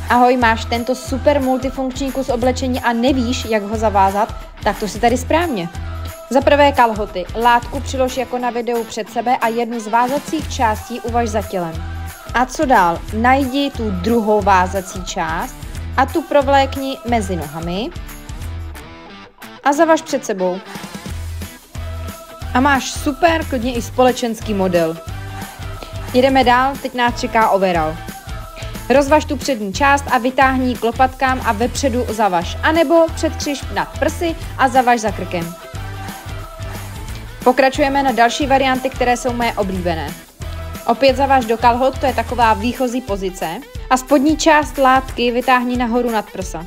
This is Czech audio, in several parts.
Ahoj, máš tento super multifunkční kus oblečení a nevíš, jak ho zavázat? Tak to si tady správně. Za prvé kalhoty. Látku přilož jako na videu před sebe a jednu z vázacích částí uvaž za tělem. A co dál? Najdi tu druhou vázací část a tu provlékni mezi nohami a zavaž před sebou. A máš super, klidně i společenský model. Jedeme dál, teď nás čeká overall. Rozvaž tu přední část a vytáhni k lopatkám a vepředu zavaž. A nebo předkřiž nad prsy a zavaž za krkem. Pokračujeme na další varianty, které jsou moje oblíbené. Opět zavaž do kalhot, to je taková výchozí pozice. A spodní část látky vytáhni nahoru nad prsa.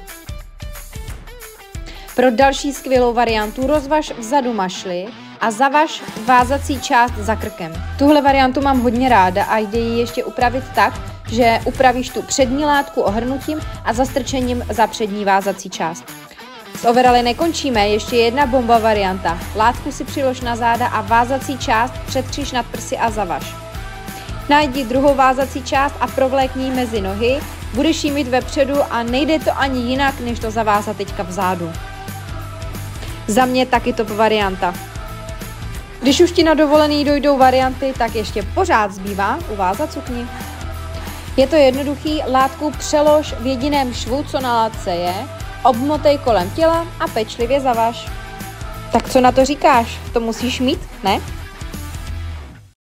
Pro další skvělou variantu rozvaž vzadu mašli a zavaž vázací část za krkem. Tuhle variantu mám hodně ráda a jde ji ještě upravit tak, že upravíš tu přední látku ohrnutím a zastrčením za přední vázací část. S overally nekončíme, ještě jedna bomba varianta. Látku si přilož na záda a vázací část předkříž nad prsy a zavaž. Najdi druhou vázací část a provlékni ji mezi nohy, budeš ji mít vepředu a nejde to ani jinak, než to zavázat teďka vzadu. Za mě taky top varianta. Když už ti na dovolený dojdou varianty, tak ještě pořád zbývá uvázat sukni. Je to jednoduchý, látku přelož v jediném švu, co na látce je, obmotej kolem těla a pečlivě zavaž. Tak co na to říkáš? To musíš mít, ne?